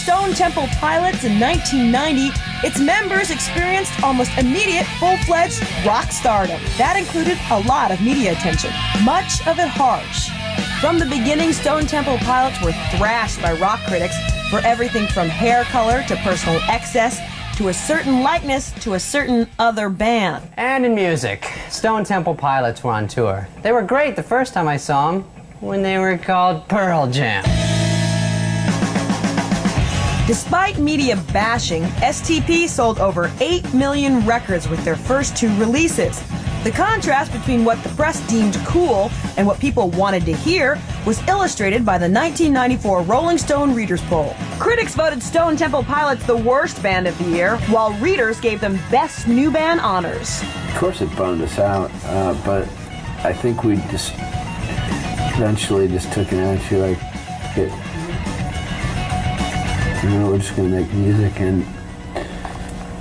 Stone Temple Pilots in 1990, its members experienced almost immediate full-fledged rock stardom. That included a lot of media attention, much of it harsh. From the beginning, Stone Temple Pilots were thrashed by rock critics for everything from hair color to personal excess to a certain likeness to a certain other band. And in music, Stone Temple Pilots were on tour. They were great the first time I saw them, when they were called Pearl Jam. Despite media bashing, STP sold over 8 million records with their first 2 releases. The contrast between what the press deemed cool and what people wanted to hear was illustrated by the 1994 Rolling Stone Readers Poll. Critics voted Stone Temple Pilots the worst band of the year, while readers gave them Best New Band honors. Of course it bummed us out, but I think we just eventually just took an attitude like, we're just going to make music and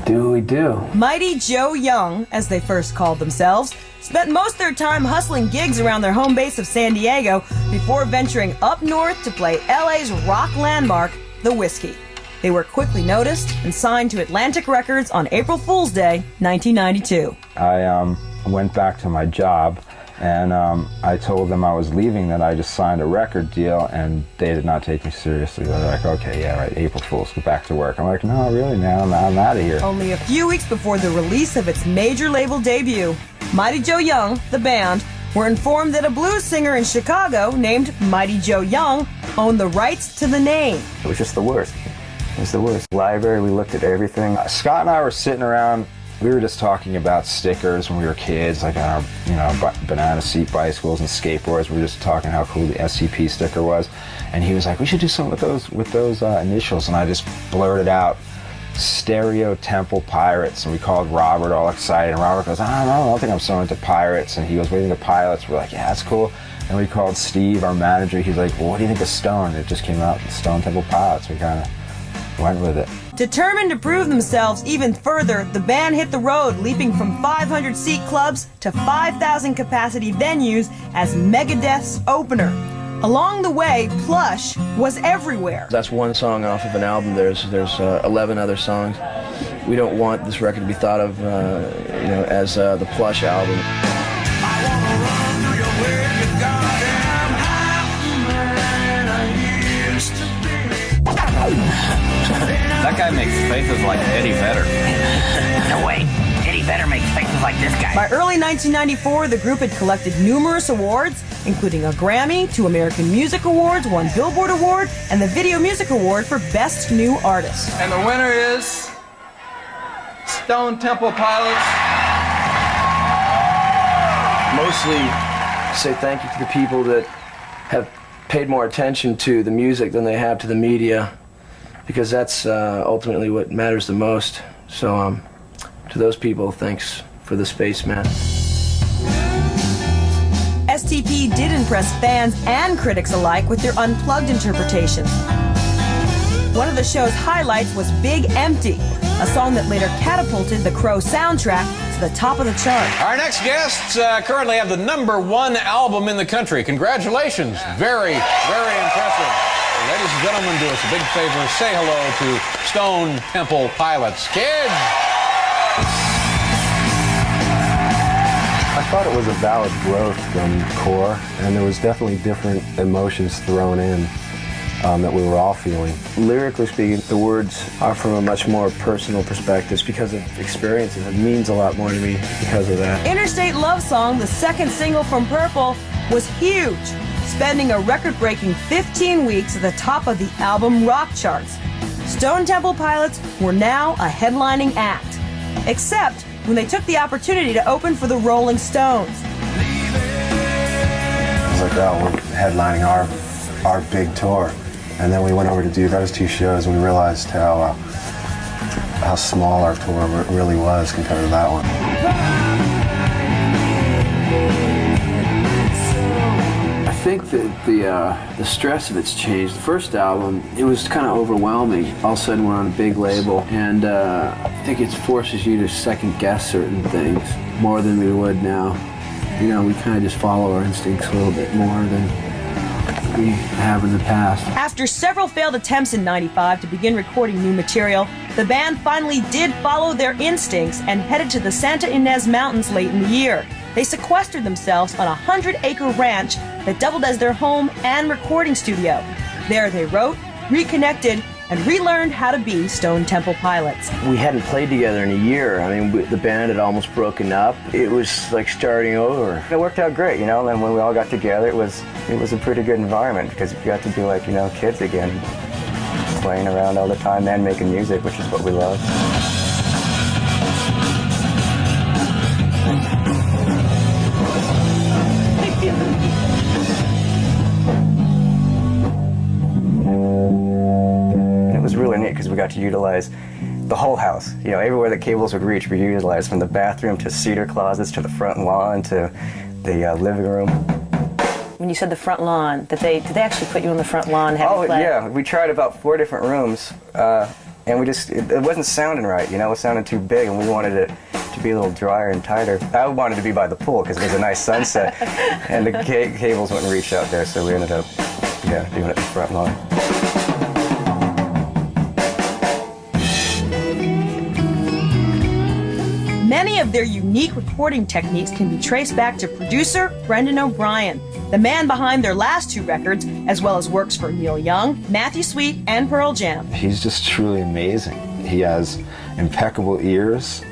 do what we do. Mighty Joe Young, as they first called themselves, spent most of their time hustling gigs around their home base of San Diego before venturing up north to play LA's rock landmark, the Whiskey. They were quickly noticed and signed to Atlantic Records on April Fool's Day, 1992. I went back to my job and I told them I was leaving, that I just signed a record deal, and they did not take me seriously. They're like, okay, yeah, right, April Fool's, go back to work. I'm like, no, really, man, I'm out of here. Only a few weeks before the release of its major label debut, Mighty Joe Young, the band, were informed that a blues singer in Chicago named Mighty Joe Young owned the rights to the name. It was just the worst. It was the worst. Library, we looked at everything. Scott and I were sitting around. We were just talking about stickers when we were kids, like on our, banana seat bicycles and skateboards. We were just talking how cool the STP sticker was, and he was like, "We should do something with those initials." And I just blurted out, "Stereo Temple Pirates," and we called Robert, all excited. And Robert goes, "I don't think I'm so into pirates." And he goes, "What do you think of pilots?" We're like, "Yeah, that's cool." And we called Steve, our manager. He's like, "Well, what do you think of Stone?" It just came out, Stone Temple Pilots. We kind of went with it. Determined to prove themselves even further, the band hit the road, leaping from 500-seat clubs to 5,000-capacity venues as Megadeth's opener. Along the way, Plush was everywhere. That's one song off of an album. There's 11 other songs. We don't want this record to be thought of, as the Plush album. I wanna run through your way, you goddamn high man I used to be. That guy makes faces like Eddie Vedder. No way. Eddie Vedder makes faces like this guy. By early 1994, the group had collected numerous awards, including a Grammy, 2 American Music Awards, 1 Billboard Award, and the Video Music Award for Best New Artist. And the winner is Stone Temple Pilots. Mostly say thank you to the people that have paid more attention to the music than they have to the media, because that's ultimately what matters the most. So to those people, thanks for the space, man. STP did impress fans and critics alike with their unplugged interpretation. One of the show's highlights was Big Empty, a song that later catapulted the Crow soundtrack to the top of the chart. Our next guests currently have the #1 album in the country. Congratulations. Very, very impressive. Ladies and gentlemen, do us a big favor. Say hello to Stone Temple Pilots. Kids! I thought it was a valid growth from Core, and there was definitely different emotions thrown in that we were all feeling. Lyrically speaking, the words are from a much more personal perspective. It's because of experiences. It means a lot more to me because of that. Interstate Love Song, the second single from Purple, was huge, spending a record-breaking 15 weeks at the top of the album rock charts. Stone Temple Pilots were now a headlining act, except when they took the opportunity to open for the Rolling Stones. I was like, oh, we're headlining our big tour. And then we went over to do those 2 shows, and we realized how small our tour really was compared to that one. I think that the stress of it's changed. The first album, it was kind of overwhelming. All of a sudden we're on a big label, and I think it forces you to second guess certain things more than we would now. We kind of just follow our instincts a little bit more than we have in the past. After several failed attempts in '95 to begin recording new material, the band finally did follow their instincts and headed to the Santa Ynez Mountains late in the year. They sequestered themselves on a 100-acre ranch that doubled as their home and recording studio. There they wrote, reconnected, and relearned how to be Stone Temple Pilots. We hadn't played together in a year. I mean, the band had almost broken up. It was like starting over. It worked out great, you know, and when we all got together, it was a pretty good environment because we got to be like, you know, kids again, playing around all the time and making music, which is what we love. It was really neat because we got to utilize the whole house. You know, everywhere the cables would reach, we utilized, from the bathroom to cedar closets to the front lawn to the living room. When you said the front lawn, did they actually put you on the front lawn? Yeah, we tried about 4 different rooms, and we just it wasn't sounding right. You know, it sounded too big, and we wanted it to be a little drier and tighter. I wanted to be by the pool because it was a nice sunset, and the cables wouldn't reach out there, so we ended up, doing it in the front lawn. Many of their unique recording techniques can be traced back to producer Brendan O'Brien, the man behind their last 2 records, as well as works for Neil Young, Matthew Sweet, and Pearl Jam. He's just truly amazing. He has impeccable ears.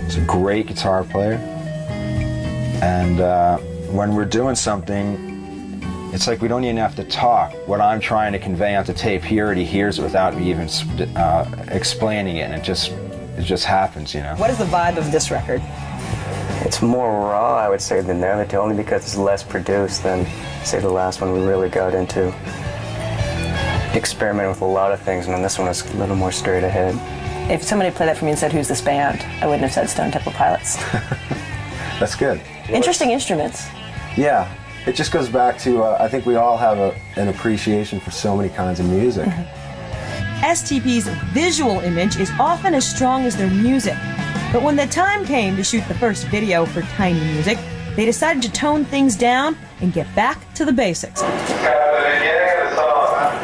He's a great guitar player. And when we're doing something, it's like we don't even have to talk. What I'm trying to convey onto tape, he already hears it without me even explaining it, and it just happens, you know. What is the vibe of this record? It's more raw, I would say, than the other two, only because it's less produced than, say, the last one. We really got into experimenting with a lot of things, and then this one was a little more straight ahead. If somebody played that for me and said, "Who's this band?" I wouldn't have said Stone Temple Pilots. That's good. Interesting instruments. Yeah, it just goes back to, I think we all have an appreciation for so many kinds of music. STP's visual image is often as strong as their music. But when the time came to shoot the first video for Tiny Music, they decided to tone things down and get back to the basics. At the beginning of the song,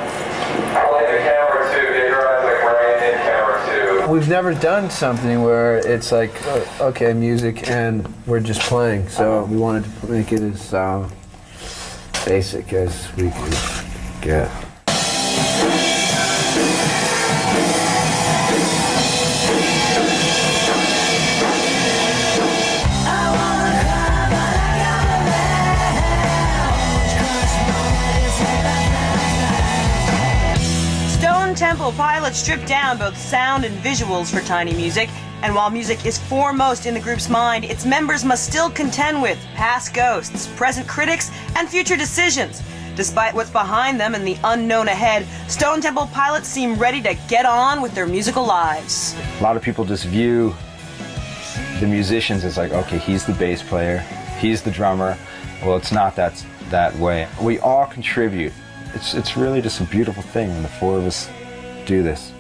play the camera 2, get your eyes like right in camera 2. We've never done something where it's like, okay, music and we're just playing. So we wanted to make it as basic as we could get. Temple Pilots stripped down both sound and visuals for Tiny Music, and while music is foremost in the group's mind, its members must still contend with past ghosts, present critics, and future decisions. Despite what's behind them and the unknown ahead, Stone Temple Pilots seem ready to get on with their musical lives. A lot of people just view the musicians as like, okay, he's the bass player, he's the drummer. Well, it's not that way. We all contribute. It's really just a beautiful thing when the 4 of us do this.